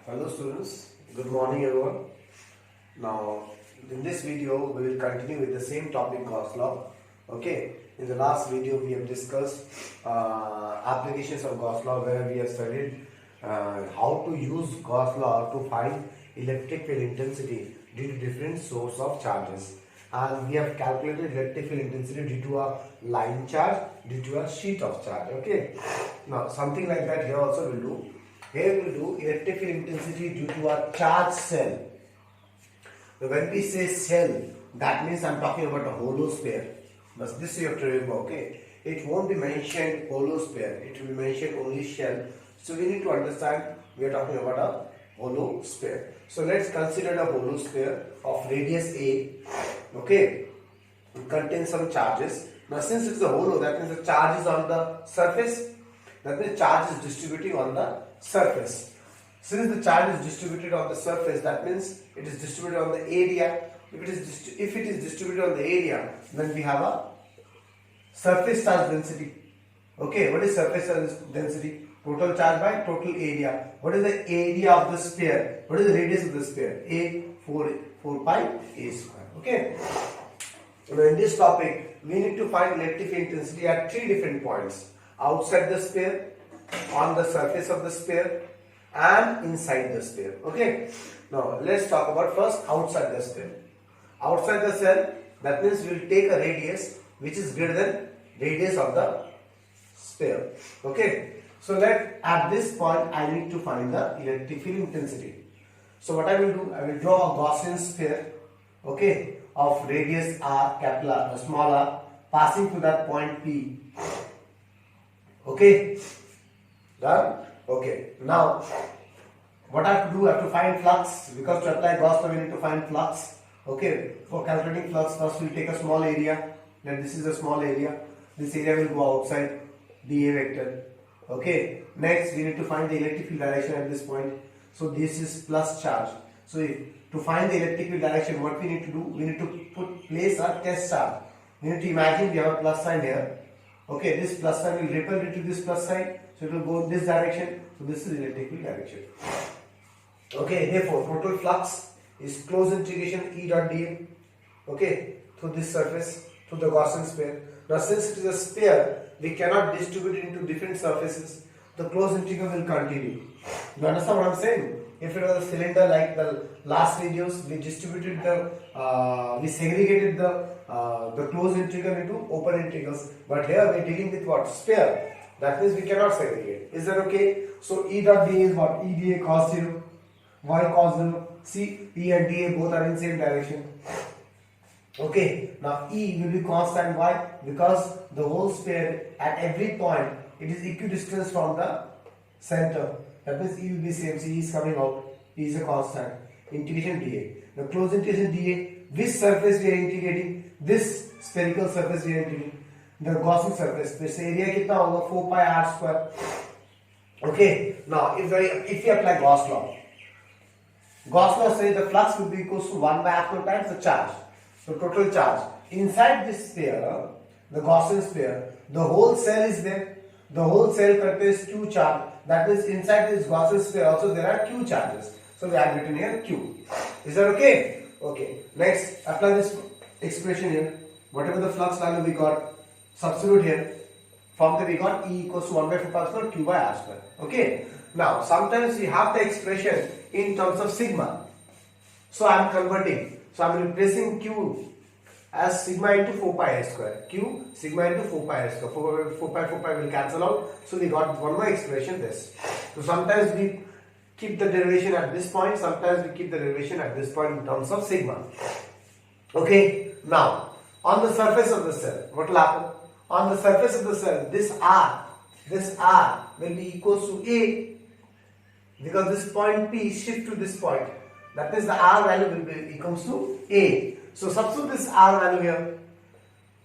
Hello students, good morning everyone. Now in this video we will continue with the same topic, Gauss law. Okay, in the last video we have discussed applications of Gauss law, where we have studied how to use Gauss law to find electric field intensity due to different source of charges, and we have calculated electric field intensity due to a line charge, due to a sheet of charge. Okay, now something like that here also we'll do. Here we will do electric field intensity due to a charged cell. So when we say cell, that means I'm talking about a hollow sphere. But this you have to remember, okay? It won't be mentioned hollow sphere, it will be mentioned only shell. So we need to understand we are talking about a hollow sphere. So let's consider a hollow sphere of radius A, okay? It contains some charges. Now since it's a hollow, that means the charge is on the surface. That means charge is distributing on the surface. Since the charge is distributed on the surface, that means it is distributed on the area. If it is distributed on the area, then we have a surface charge density. Okay, what is surface charge density? Total charge by total area. What is the area of the sphere? What is the radius of the sphere? A 4 pi a square. Okay. Now in this topic, we need to find electric field intensity at three different points: outside the sphere, on the surface of the sphere, and inside the sphere. Okay. Now let's talk about first outside the sphere. Outside the cell, that means we will take a radius which is greater than radius of the sphere. Okay. So at this point I need to find the electric field intensity. So what I will do, I will draw a Gaussian sphere, okay, of radius r, capital R, small r, passing through that point P. Okay. Done? Okay. Now what I have to do, I have to find flux, because to apply Gauss law we need to find flux. Okay. For calculating flux, first we will take a small area. Then this is a small area. This area will go outside dA vector. Okay. Next we need to find the electric field direction at this point. So this is plus charge. So to find the electric field direction, what we need to do, we need to place a test charge. We need to imagine we have a plus sign here. Okay, this plus sign will repel into this plus sign, so it will go in this direction. So this is electric field direction. Okay, therefore total flux is closed integration E dot dA, okay, through this surface, through the Gaussian sphere. Now since it is a sphere, we cannot distribute it into different surfaces. The closed integral will continue. You understand what I'm saying? If it was a cylinder like the last videos, we distributed we segregated the closed integral into open integrals. But here we are dealing with what? Sphere. That means we cannot segregate. Is that okay? So E dot dA is what? E dA cos 0, Y cos 0. See, E and dA both are in same direction. Okay. Now E will be constant. Why? Because the whole sphere at every point it is equidistant from the center. That means E will be same. See, E is coming out. E is a constant. Integration dA. The closed integration dA. Which surface we are integrating? This spherical surface we are integrating. The Gaussian surface. This area कितना होगा? 4 pi r square. Okay. Now if we apply Gauss law, Gauss law says the flux will be equals to 1 by epsilon times the charge. So total charge inside this sphere, the Gaussian sphere, the whole cell is there. The whole cell contains Q charge. That means inside this Gaussian sphere also there are Q charges. So we have written here Q. Is that okay? Okay. Next, apply this expression here. Whatever the flux value we got, substitute here. From there we got E equals to 1 by 4 pi epsilon Q by r square. Okay. Now sometimes we have the expression in terms of sigma. So I am converting. So I am replacing Q as sigma into 4 pi a square. Q sigma into 4 pi a square. 4 pi will cancel out. So we got one more expression, this. So sometimes we keep the derivation at this point, sometimes we keep the derivation at this point in terms of sigma. Okay. Now on the surface of the cell, what will happen? On the surface of the cell, this R will be equals to A, because this point P shift to this point. That means the R value will be equals to A. So substitute this R value here.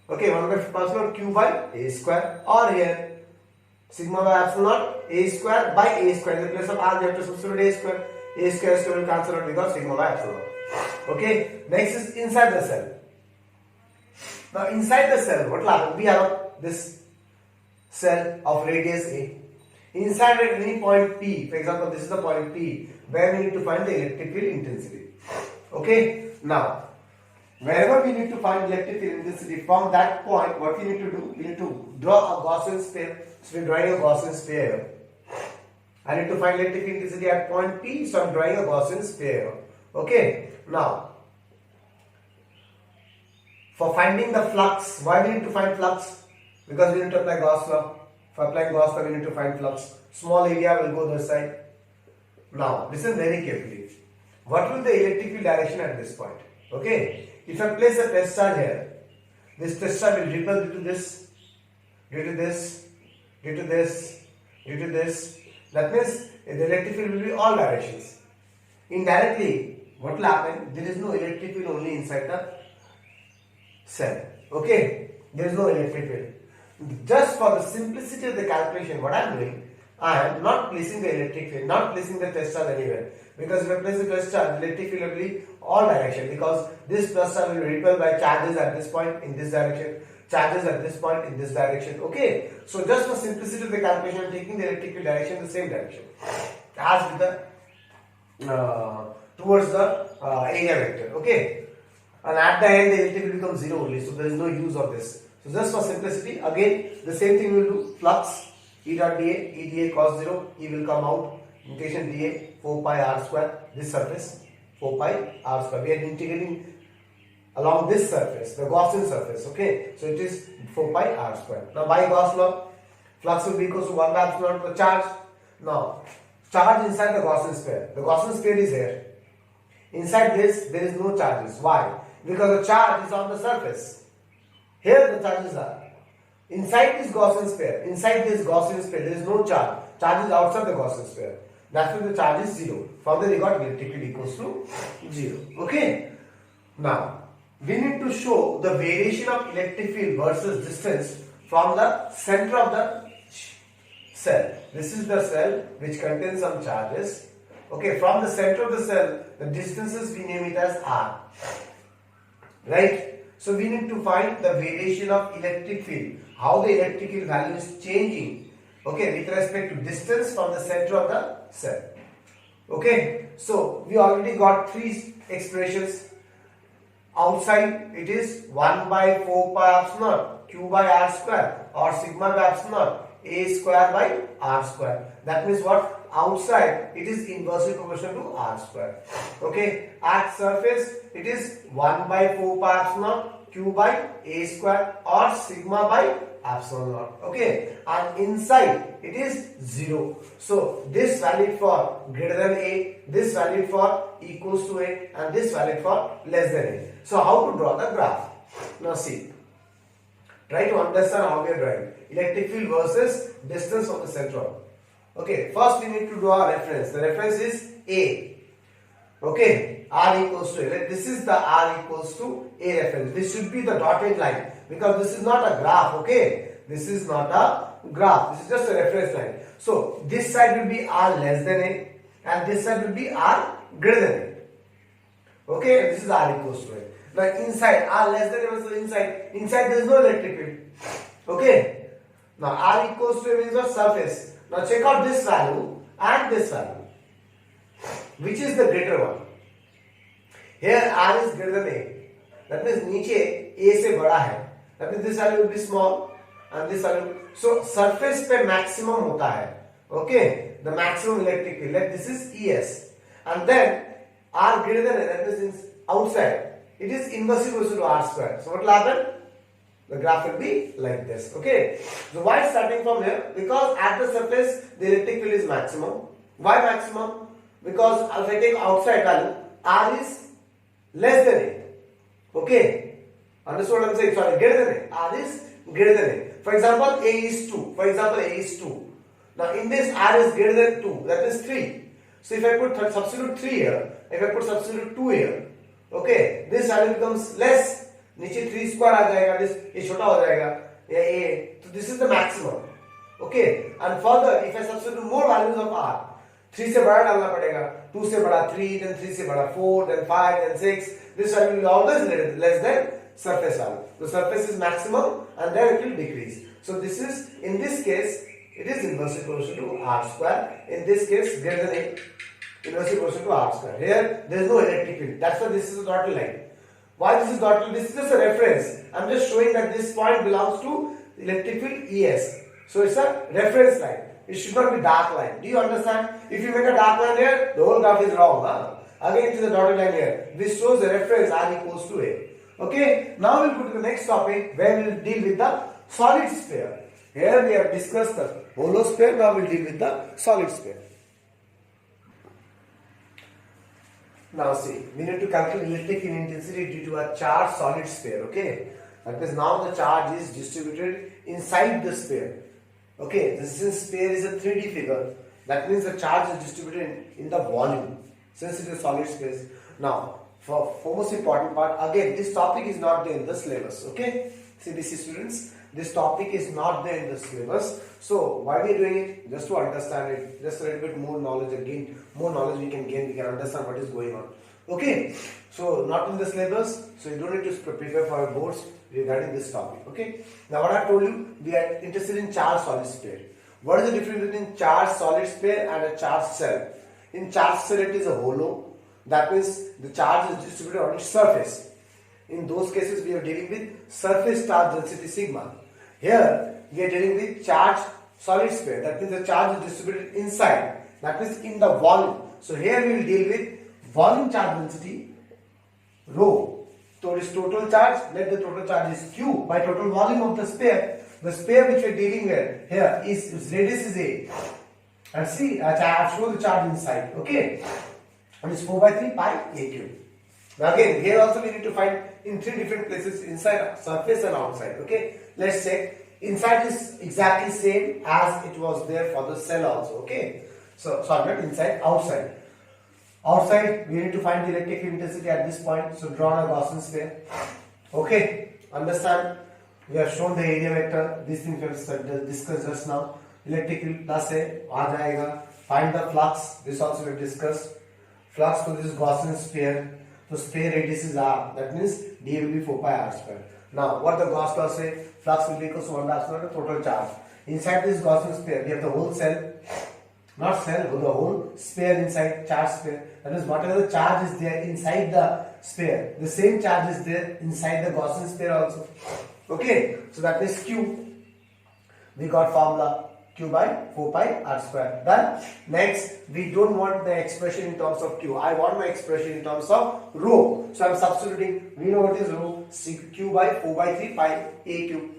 Okay, 1 by 4 epsilon Q by A square, or here sigma by epsilon A square by A square. In the place of R, you have to substitute A square. A square will cancel out because sigma by epsilon. Okay, next is inside the cell. Now inside the cell, what will happen? We have this cell of radius A. inside at any point P, for example, this is the point P, where we need to find the electric field intensity. Okay, now wherever we need to find electric field intensity, from that point, what we need to do? We need to draw a Gaussian sphere. So we're drawing a Gaussian sphere. I need to find electric field intensity at point P, so I'm drawing a Gaussian sphere. Okay, now for finding the flux, why we need to find flux? Because we need to apply Gauss law. For applying Gauss law, we need to find flux. Small area will go this side. Now, listen very carefully. What will the electric field direction at this point? Okay, if I place a test charge here, this test charge will repel due to this, due to this, due to this, due to this. That means the electric field will be all directions. Indirectly, what will happen? There is no electric field only inside the cell. Okay, there is no electric field. Just for the simplicity of the calculation, what I am doing, I am not placing the electric field, not placing the test charge anywhere. Because if I place the test charge, electric field will be all direction, because this test charge will repel by charges at this point in this direction, charges at this point in this direction. Okay, so just for simplicity of the calculation, I am taking the electric field direction in the same direction as with the towards the area vector. Okay, and at the end the electric field becomes zero only, so there is no use of this. So just for simplicity, again the same thing we will do. Flux E dot dA, E dA cos 0, E will come out, integration dA 4 pi r square, this surface 4 pi r square. We are integrating along this surface, the Gaussian surface. Okay, so it is 4 pi r square. Now by Gauss law, flux will be equal to 1 by epsilon to the charge. Now charge inside the Gaussian sphere. The Gaussian sphere is here. Inside this there is no charges. Why? Because the charge is on the surface. Here the charges are. Inside this Gaussian sphere, there is no charge. Charge is outside the Gaussian sphere. That's why the charge is 0. Further, we got electric field equals to 0. Okay. Now, we need to show the variation of electric field versus distance from the center of the cell. This is the cell which contains some charges. Okay, from the center of the cell, the distances we name it as R. Right? So we need to find the variation of electric field, how the electric field value is changing, okay, with respect to distance from the center of the cell. Okay, so we already got three expressions. Outside it is 1 by 4 pi epsilon q by r square, or sigma by epsilon a square by r square. That means what? Outside it is inversely proportional to r square. Okay, at surface it is 1 by 4 pi epsilon q by a square, or sigma by epsilon naught. Okay, and inside it is 0. So this valid for greater than a, this valid for equals to a, and this valid for less than a. So how to draw the graph? Now see, try to understand how we are drawing electric field versus distance from the center. Okay, first we need to draw a reference. The reference is A. Okay, R equals to A. This is the R equals to A reference. This should be the dotted line, because this is not a graph. Okay, this is not a graph. This is just a reference line. So this side will be R less than A, and this side will be R greater than A. Okay, this is R equals to A. Now inside, R less than A was inside there is no electric field. Okay, now R equals to A means what? Surface. Now check out this value and this value. Which is the greater one? Here R is greater than A. That means नीचे A से बड़ा है. That means this value will be small and this value. So surface पे maximum होता है. Okay, the maximum electric field. Like this is ES, and then R greater than A. That means outside it is inversely proportional to R square. So what will happen? The graph will be like this. Okay. So why starting from here? Because at the surface the electric field is maximum. Why maximum? Because if I take outside value, R is less than A. Okay. Understood what I am saying? Sorry, greater than A. R is greater than A. For example, A is 2. A is 2. Now in this R is greater than 2. That is 3. So if I put substitute 3 here, if I put substitute 2 here, okay, this value becomes less. नीचे 3 square आ जाएगा, this ये छोटा हो जाएगा, ये A. So this is the maximum. Okay, and further if I substitute more values of R, 3 से बड़ा डालना पड़ेगा, 2 से बड़ा 3, then 3 से बड़ा 4, then 5, then 6. This value will be always less than surface value. The surface is maximum and then it will decrease. So this is, in this case, It is inversely proportional to r square. In this case, greater than a, inversely proportional to r square. Here, there is no electric field. That's why this is a dotted line. Why this is dotted? This is just a reference. I'm just showing that this point belongs to electric field ES. So it's a reference line. It should not be dark line. Do you understand? If you make a dark line here, the whole graph is wrong. Again, it is a dotted line here. This shows the reference r equals to a. Okay. Now we'll go to the next topic where we'll deal with the solid sphere. Here we have discussed the hollow sphere. Now we'll deal with the solid sphere. Now see, we need to calculate electric field intensity due to a charged solid sphere. Okay. That means now the charge is distributed inside the sphere. Okay, this sphere is a 3D figure. That means the charge is distributed in the volume since it is solid space. Now, for most important part, again, this topic is not there in the syllabus. Okay, CBC students, this topic is not there in the syllabus. So, why we are doing it? Just to understand it, just a little bit more knowledge again, more knowledge we can gain, we can understand what is going on. Okay, so not in the syllabus, so you don't need to prepare for your boards regarding this topic. Okay, now what I told you, we are interested in charged solid sphere. What is the difference between charged solid sphere and a charged cell? In charged cell, it is a hollow. That means the charge is distributed on its surface. In those cases, we are dealing with surface charge density sigma. Here, we are dealing with charged solid sphere. That means the charge is distributed inside. That means in the volume. So here we will deal with volume charge density rho. So it is total charge, let the total charge is Q by total volume of the sphere. The sphere which we are dealing with here is its radius is A. And see, I have shown the charge inside. Okay. And it's 4 by 3 pi AQ. Now again, here also we need to find in 3 different places, inside, surface and outside. Okay. Let's check. Inside is exactly same as it was there for the cell also. Okay. So, sorry, not inside, outside. Outside, we need to find the electric field intensity at this point. So, draw a Gaussian sphere. Okay, understand? We have shown the area vector. This thing we have discussed just now. Electric field plus A, aa jayega. Find the flux. This also we have discussed. Flux to this Gaussian sphere. So, sphere radius is r. That means d will be 4 pi r square. Now, what the Gauss law say? Flux will be equal to 1 by epsilon total charge. Inside this Gaussian sphere, we have the whole cell. Not cell, but the whole sphere inside, charge sphere. That is, whatever the charge is there inside the sphere, the same charge is there inside the Gaussian sphere also. Okay, so that is Q. We got formula Q by 4 pi r square. Done. Next, we don't want the expression in terms of Q. I want my expression in terms of rho. So I am substituting. We know what is rho. Q by 4 by 3 pi AQ.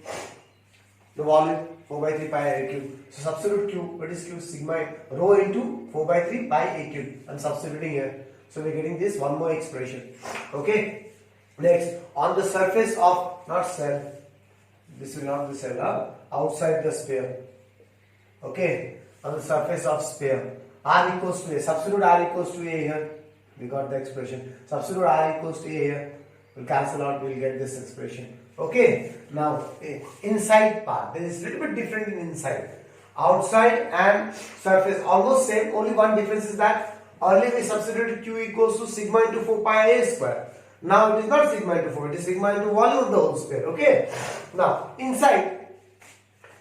The volume 4 by 3 pi AQ. So substitute Q. What is Q? Sigma rho into 4 by 3 pi AQ. I'm substituting here. So we're getting this one more expression. Okay. Next, on the surface of, not cell, this will not be cell, outside the sphere. Okay. On the surface of sphere, R equals to A. Substitute R equals to A here. We got the expression. Substitute R equals to A here. We'll cancel out. We'll get this expression. Okay. Now, inside part, there is a little bit different in inside. Outside and surface almost same. Only one difference is that earlier we substituted Q equals to sigma into 4 pi A square. Now it is not sigma into 4, it is sigma into volume of the whole sphere. Okay. Now inside,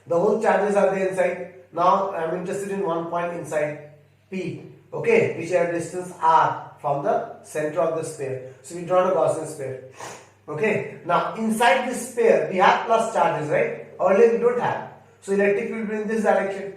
the whole charges are there inside. Now I am interested in one point inside P. Okay, which have distance R from the center of the sphere. So we draw a Gaussian sphere. Okay. Now inside this sphere we have plus charges, right? Earlier we don't have. So electric field will be in this direction.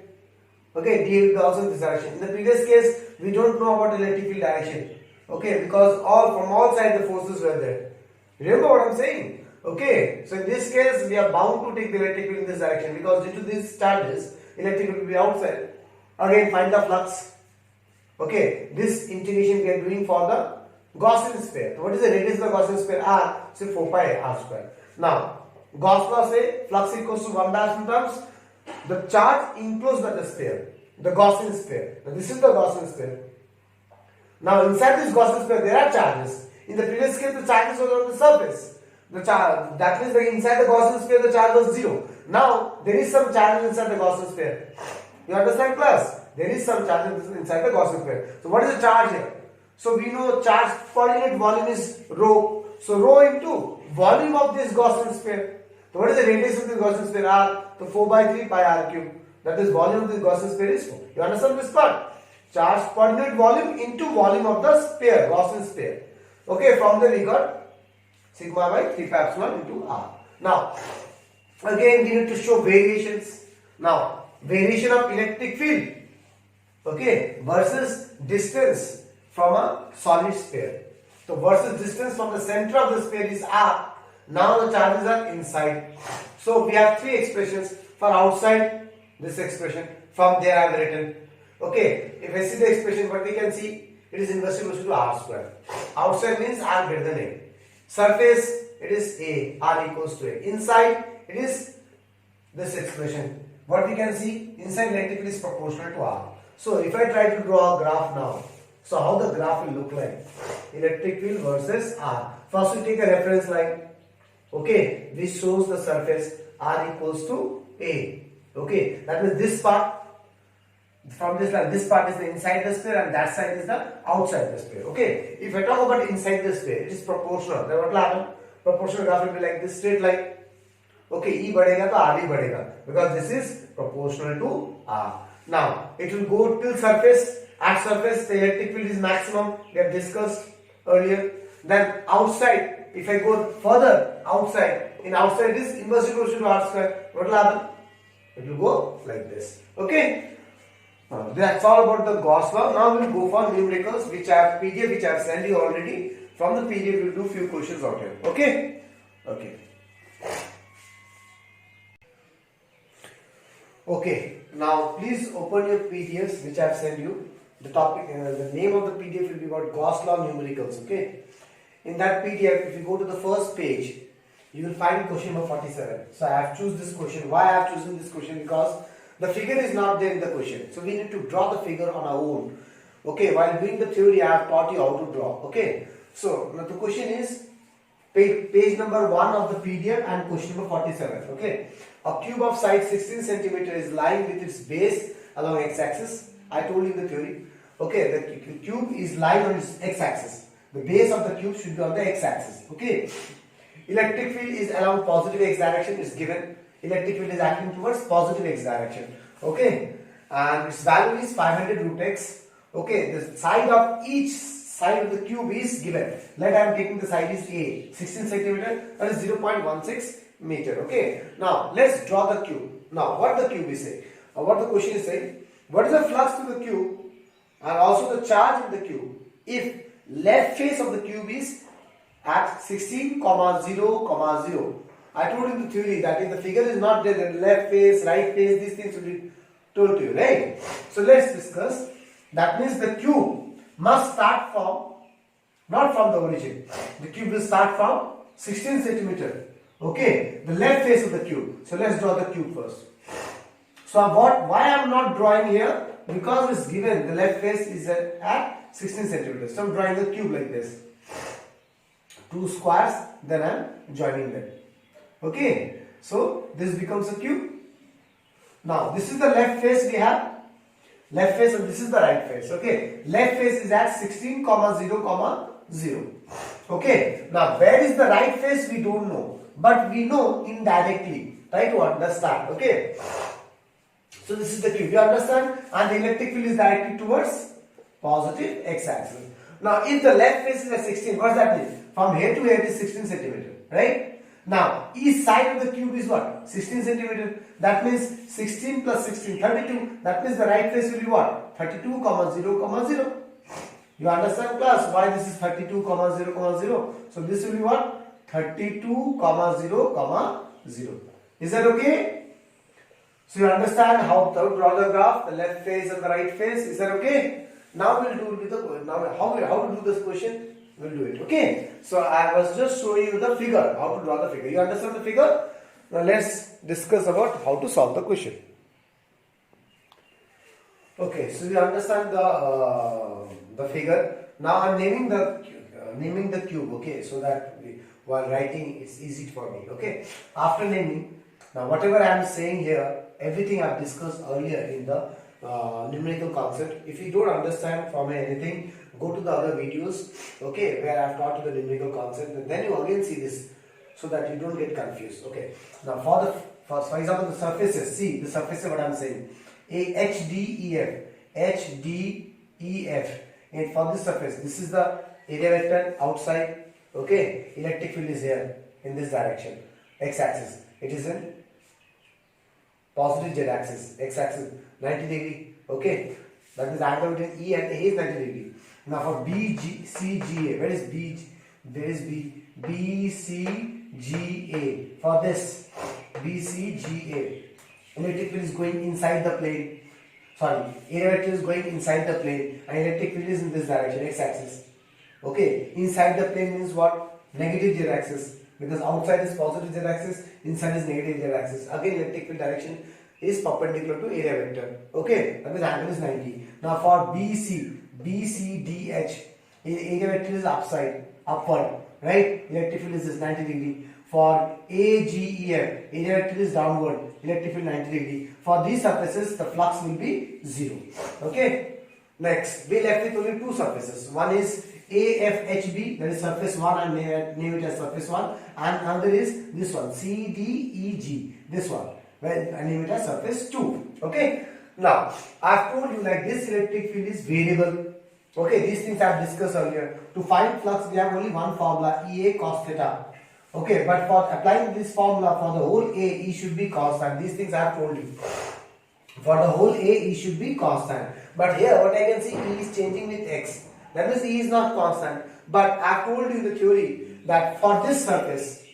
Okay, D will be also in this direction. In the previous case, we don't know about electric field direction. Okay, because from all sides the forces were there. Remember what I'm saying? Okay, so in this case we are bound to take the electric field in this direction because due to these charges, electric field will be outside. Again, find the flux. Okay, this integration we are doing for the Gaussian sphere. So what is the radius of the Gaussian sphere? R, so 4 pi r square. Now, Gauss law say flux equals to 1 dash in terms the charge enclosed by the sphere, the Gaussian sphere. Now this is the Gaussian sphere. Now inside this Gaussian sphere there are charges. In the previous case the charges were on the surface. The charge, that means that inside the Gaussian sphere the charge was 0. Now there is some charge inside the Gaussian sphere. You understand class? There is some charge inside the Gaussian sphere. So what is the charge here? So we know charge per unit volume is rho. So rho into volume of this Gaussian sphere. So what is the radius of the Gaussian sphere? R. So 4 by 3 pi r cube. That is volume of the Gaussian sphere is 4. You understand this part? Charge per unit volume into volume of the sphere, Gaussian sphere. Okay, from there we got sigma by 3 pi epsilon into r. Now, again we need to show variations. Now, variation of electric field, okay, versus distance from a solid sphere. So, versus distance from the center of the sphere is r. Now the charges are inside. So, we have three expressions. For outside, this expression. From there I have written. Okay, if I see the expression, what we can see, it is inversely proportional to r square. Outside means r greater than a. Surface, it is a, r equals to a. Inside, it is this expression. What we can see, inside electric field is proportional to r. So if I try to draw a graph now, so how the graph will look like? Electric field versus r. First we take a reference line, okay, which shows the surface r equals to a. Okay, that means this part, from this line, this part is the inside the sphere and that side is the outside the sphere. Okay, if I talk about inside the sphere, it is proportional. Then what will happen? Proportional graph will be like this straight line. Okay, E badega to R भी badega because this is proportional to R. Now, it will go till surface. At surface, the electric field is maximum. We have discussed earlier. Then outside, if I go further outside, in outside it is inversely proportional to R square. What will happen? It will go like this. Okay. That's all about the Gauss law. Now we'll go for numericals, which I have PDF, which I have sent you already. From the PDF, we'll do few questions out here. Okay. Okay. Okay, now please open your PDFs which I have sent you. The topic, the name of the PDF will be about Gauss Law numericals. Okay, in that PDF, if you go to the first page, you will find question number 47. So I have chosen this question. Why I have chosen this question? Because the figure is not there in the question. So we need to draw the figure on our own. Okay, while doing the theory, I have taught you how to draw. Okay, so now the question is page number 1 of the PDF and question number 47. Okay. A cube of side 16 cm is lying with its base along x-axis. I told you the theory. Okay, the cube is lying on its x-axis. The base of the cube should be on the x-axis. Okay. Electric field is along positive x direction is given. Electric field is acting towards positive x direction. Okay. And its value is 500 root x. Okay. The side of each side of the cube is given. Let I am taking the side is A. 16 cm, that is 0.16 meter. Okay, now let's draw the cube. Now what the cube is saying, what the question is saying, what is the flux to the cube and also the charge in the cube if left face of the cube is at 16, 0, 0. I told you the theory that if the figure is not there, then left face, right face, these things will be told to you, right? So let's discuss. That means the cube must start from, not from the origin. The cube will start from 16 centimeter. Okay, the left face of the cube. So let's draw the cube first. So why I am not drawing here? Because it's given the left face is at 16 centimeters. So I am drawing the cube like this. Two squares, then I am joining them. Okay, so this becomes a cube. Now this is the left face we have. Left face and this is the right face. Okay, left face is at 16, 0, 0. Okay, now where is the right face we don't know. But we know indirectly. Try to understand. Okay. So this is the cube. You understand? And the electric field is directed towards positive x-axis. Now if the left face is at 16, what does that mean? From here to here it is 16 centimeter. Right? Now each side of the cube is what? 16 centimeter. That means 16 plus 16, 32. That means the right face will be what? 32, 0, 0. You understand class? Why this is 32, 0, 0. So this will be what? 32, 0, 0. Is that okay? So you understand how to draw the graph, the left face and the right face. Is that okay? Now we'll do the how to do this question. We'll do it. Okay. So I was just showing you the figure, how to draw the figure. You understand the figure? Now let's discuss about how to solve the question. Okay. So you understand the figure. Now I'm naming the cube. Okay. So that while writing it's easy for me. Okay, after naming, now whatever I am saying here, everything I have discussed earlier in the numerical concept. If you don't understand from anything, go to the other videos, okay, where I have taught you the numerical concept, and then you again see this so that you don't get confused. Okay, now for the for example, the surfaces. See the surfaces. What I'm saying. A H D E F. H D E F. And for this surface, this is the area vector outside. Okay. Electric field is here in this direction. X-axis. It is in positive z-axis. X-axis 90 degree. Okay. That is angle between E and A is 90 degree. Now for B, G, C, G, A. Where is B? There is B. B, C, G, A. For this, B, C, G, A. Electric field is going inside the plane. Sorry, area vector is going inside the plane and electric field is in this direction, x-axis. Okay, inside the plane means what? Negative z-axis. Because outside is positive z-axis, inside is negative z-axis. Again, electric field direction is perpendicular to area vector. Okay, that means angle is 90. Now for BC, BCDH, area vector is upward, right? Electric field is 90 degree. For AGEF, area vector is downward, electric field 90 degree. For these surfaces, the flux will be 0. Okay. Next, we left with only two surfaces. One is AFHB, that is surface 1, and name it as surface 1. And another is this one, CDEG, this one, where I name it as surface 2. Okay. Now, I have told you like this electric field is variable. Okay, these things I have discussed earlier. To find flux, we have only one formula, EA cos theta. Okay, but for applying this formula for the whole A, E should be constant. These things I have told you. For the whole A, E should be constant. But here, what I can see, E is changing with X. That means E is not constant. But I have told you in the theory that for this surface,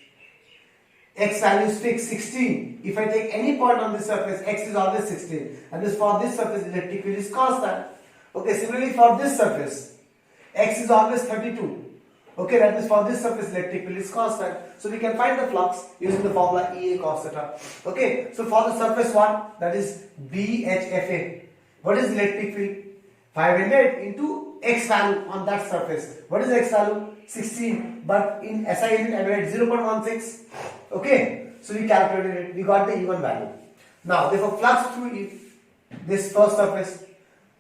X value is fixed 16. If I take any point on this surface, X is always 16. And this for this surface, electric field is constant. Okay, similarly for this surface, X is always 32. Okay, that means for this surface electric field is constant. So we can find the flux using the formula EA cos theta. Okay, so for the surface 1, that is BHFA. What is electric field? 500 into X value on that surface. What is X value? 16. But in SI unit I made 0.16. Okay, so we calculated it. We got the even value. Now, therefore, flux through this first surface.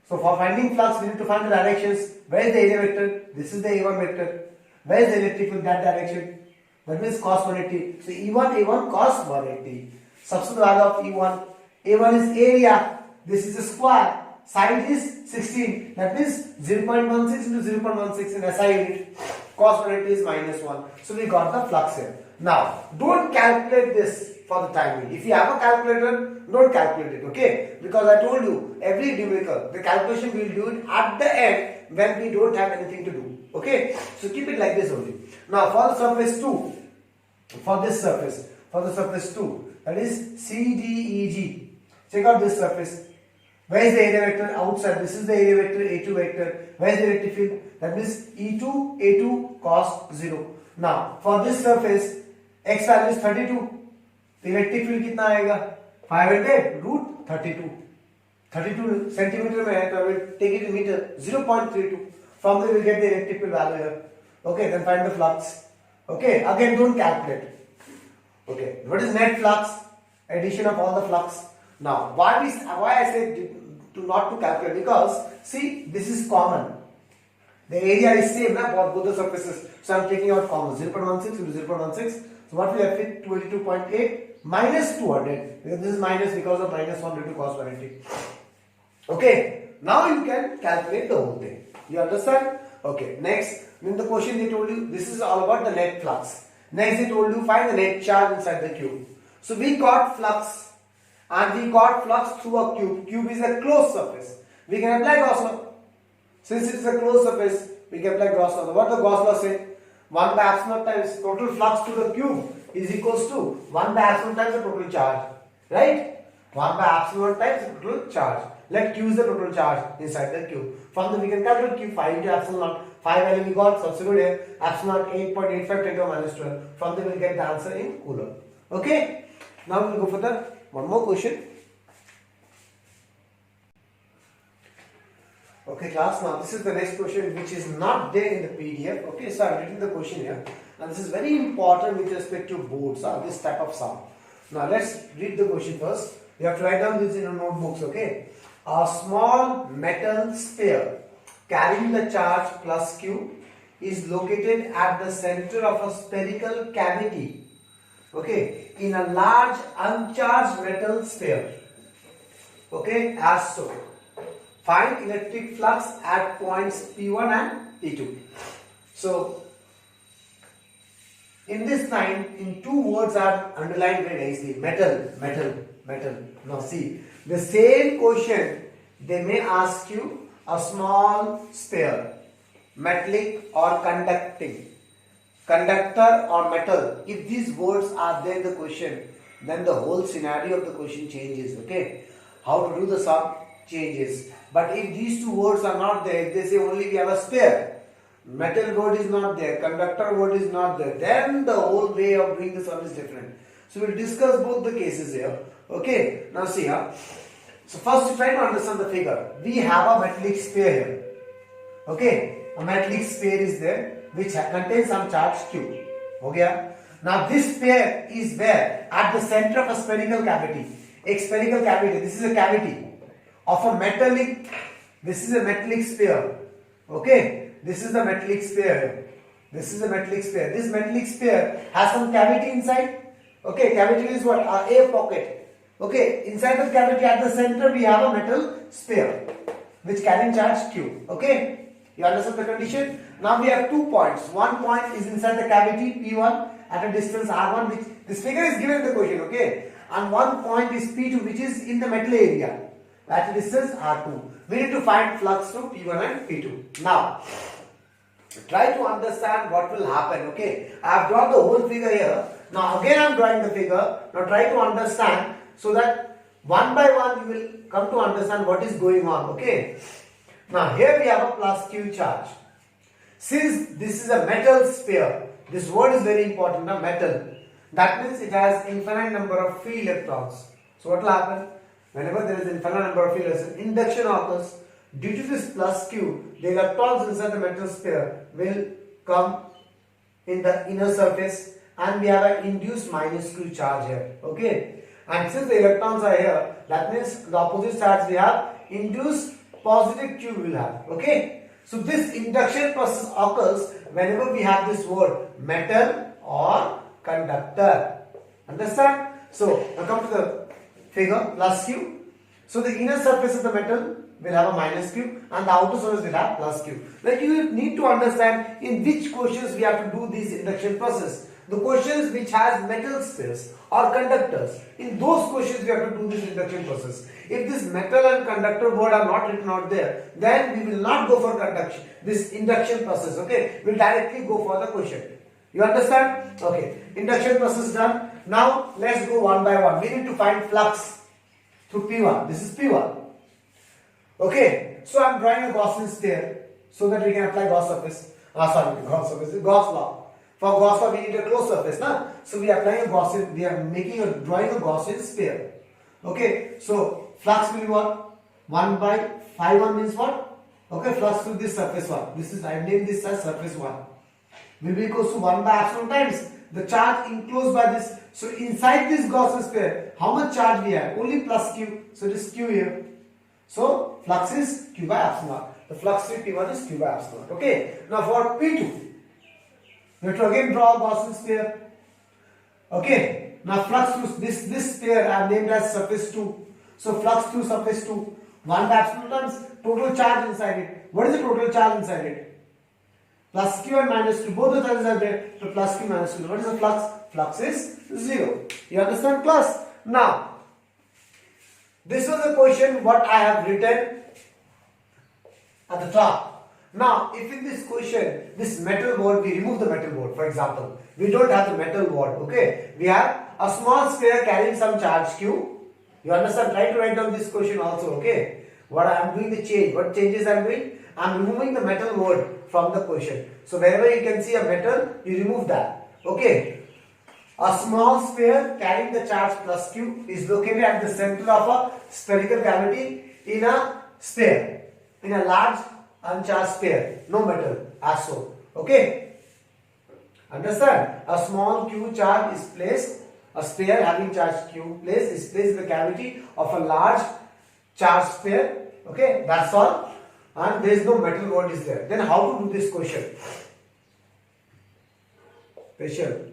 So for finding flux, we need to find the directions. Where is the area vector? This is the A1 vector. Where is the electric field? That direction. That means cos 180. So E1, A1 cos 180. Substitute the value of E1. A1 is area. This is a square. Side is 16. That means 0.16 into 0.16 in SI unit. Cos 180 is -1. So we got the flux here. Now, don't calculate this for the time being. If you have a calculator, don't calculate it, okay? Because I told you, every numerical, the calculation we will do it at the end when we don't have anything to do, okay? So keep it like this only. Now, for the surface 2, for this surface, for the surface 2, that is CDEG. Check out this surface. Where is the area vector? Outside. This is the area vector, A2 vector. Where is the electric field? That means E2, A2 cos 0. Now, for this surface, X value is 32. The electric field कितना आएगा? 500 root 32. 32 centimeter में है तो I will take it in meter. 0.32. From there we will get the electric field value here. Okay, then find the flux. Okay, again don't calculate. Okay, what is net flux? Addition of all the flux. Now, why I said not to calculate? Because see, this is common. The area is same na, for both the surfaces. So I am taking out common 0.16 into 0.16. So what we have fit 282.8 minus 200. Because this is minus because of -1 due to cos 180. Okay. Now you can calculate the whole thing. You understand? Okay. Next, in the question they told you this is all about the net flux. Next they told you find the net charge inside the cube. So we got flux and we got flux through a cube. Cube is a closed surface. We can apply Gauss law. Since it is a closed surface, we can apply Gauss law. What the Gauss law say? 1 by epsilon times total flux to the cube is equals to 1 by epsilon times the total charge. Right? 1 by epsilon times the total charge. Let Q is the total charge inside the cube. From there we can calculate Q 5 into epsilon naught. 5 value we got, substitute here, epsilon naught 8.85 10 to the minus 12. From there we will get the answer in coulomb. Okay? Now we will go for the one more question. Okay class, now this is the next question which is not there in the PDF. Okay, so I am written the question here. Now this is very important with respect to boards, this type of sum. Now let's read the question first. You have to write down this in your notebooks, okay. A small metal sphere carrying the charge plus Q is located at the center of a spherical cavity okay, in a large uncharged metal sphere, okay, as so. Find electric flux at points P1 and P2. So, in this line, in two words are underlined very nicely. Metal, metal, metal. Now see, the same question, they may ask you a small sphere, metallic or conducting, conductor or metal. If these words are there in the question, then the whole scenario of the question changes, okay? How to do the sum changes. But if these two words are not there, if they say only we have a sphere, metal word is not there, conductor word is not there, then the whole way of doing the sum is different. So we'll discuss both the cases here. Okay, now see here. So first try to understand the figure. We have a metallic sphere here. Okay, a metallic sphere is there which contains some charge Q. Okay, now this sphere is where? At the center of a spherical cavity. A spherical cavity, this is a cavity of a metallic, this is a metallic sphere. Okay, this is the metallic sphere. This is a metallic sphere. This metallic sphere has some cavity inside. Okay, cavity is what? A air pocket. Okay, inside the cavity at the center we have a metal sphere which carrying charge Q. Okay, you understand the condition? Now we have 2 points. One point is inside the cavity P1 at a distance R1, which this figure is given in the question. Okay, and one point is P2 which is in the metal area at a distance R2. We need to find flux to P1 and P2. Now, try to understand what will happen. Okay, I have drawn the whole figure here. Now again I am drawing the figure. Now try to understand so that one by one you will come to understand what is going on. Okay. Now here we have a plus Q charge. Since this is a metal sphere, this word is very important. Now metal. That means it has infinite number of free electrons. So what will happen? Whenever there is infinite number of free electrons, induction occurs. Due to this plus Q, the electrons inside the metal sphere will come in the inner surface and we have an induced minus Q charge here. Okay. And since the electrons are here, that means the opposite charge we have induced positive Q will have. Okay. So this induction process occurs whenever we have this word metal or conductor. Understand? So now come to the figure plus Q. So the inner surface of the metal will have a minus Q and the outer surface will have plus Q. Like you need to understand in which questions we have to do this induction process. The questions which has metal spheres or conductors, in those questions we have to do this induction process. If this metal and conductor word are not written out there, then we will not go for conduction, this induction process. Okay, we'll directly go for the question. You understand? Okay, induction process done. Now let's go one by one. We need to find flux through P1. This is P1. Okay, so I'm drawing a Gaussian sphere so that we can apply Gauss surface. Gauss surface, Gauss law. For Gauss law we need a closed surface, na? So we are applying a Gaussian. We are drawing a Gaussian sphere. Okay, so flux will be what? 1 by phi 1 means what? Okay, flux through this surface 1. This is, I named this as surface 1. Will be equals to 1 by epsilon times the charge enclosed by this. So inside this Gaussian sphere, how much charge we have? Only plus Q. So it is Q here. So flux is Q by epsilon. The flux through P1 is Q by epsilon. Okay. Now for P2, we have to again draw a Gaussian sphere. Okay. Now flux through this sphere I have named as surface 2. So flux through surface 2, 1 by epsilon times total charge inside it. What is the total charge inside it? Plus Q and minus Q. Both the charges are there. So plus Q minus Q. What is the flux? Flux is 0. You understand, class? Now, this was the question what I have written at the top. Now, if in this question, this metal word, we remove the metal word, for example, we don't have the metal word, okay? We have a small sphere carrying some charge Q. You understand? Try to write down this question also, okay? What I am doing the change. What changes I am doing? I am removing the metal word from the question. So, wherever you can see a metal, you remove that, okay? A small sphere carrying the charge plus Q is located at the center of a spherical cavity in a sphere, in a large uncharged sphere, no metal, as so. Okay? Understand? A small Q charge is placed, a sphere having charge Q is placed in the cavity of a large charged sphere. Okay? That's all. And there is no metal word is there. Then how to do this question? Special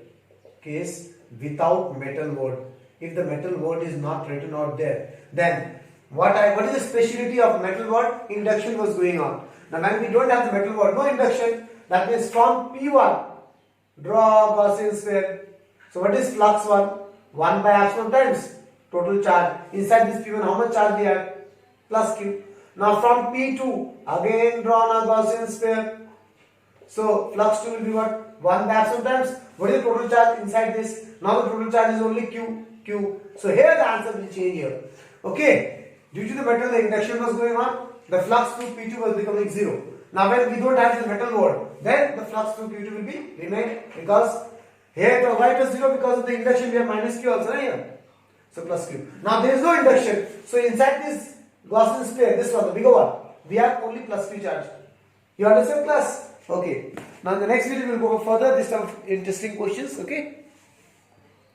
case without metal word. If the metal word is not written out there, then what is the speciality of metal word? Induction was going on. Now when we don't have the metal word, no induction, that means from P1, draw Gaussian sphere. So what is flux 1? 1 by epsilon times total charge. Inside this P1, how much charge we have? Plus Q. Now from P2, again draw a Gaussian sphere. So flux 2 will be what? 1 by epsilon times. What is the total charge inside this? Now the total charge is only Q. So here the answer will change here. Okay. Due to the metal, the induction was going on. The flux through P2 was becoming 0. Now when we don't have the metal word, then the flux through P2 will be remain, because here the y was 0 because of the induction we have minus Q also, right here. So plus Q. Now there is no induction. So inside this Gaussian sphere, this one, the bigger one, we have only plus Q charge. You understand class? Okay. Now in the next video we will go further this type of interesting questions. Okay.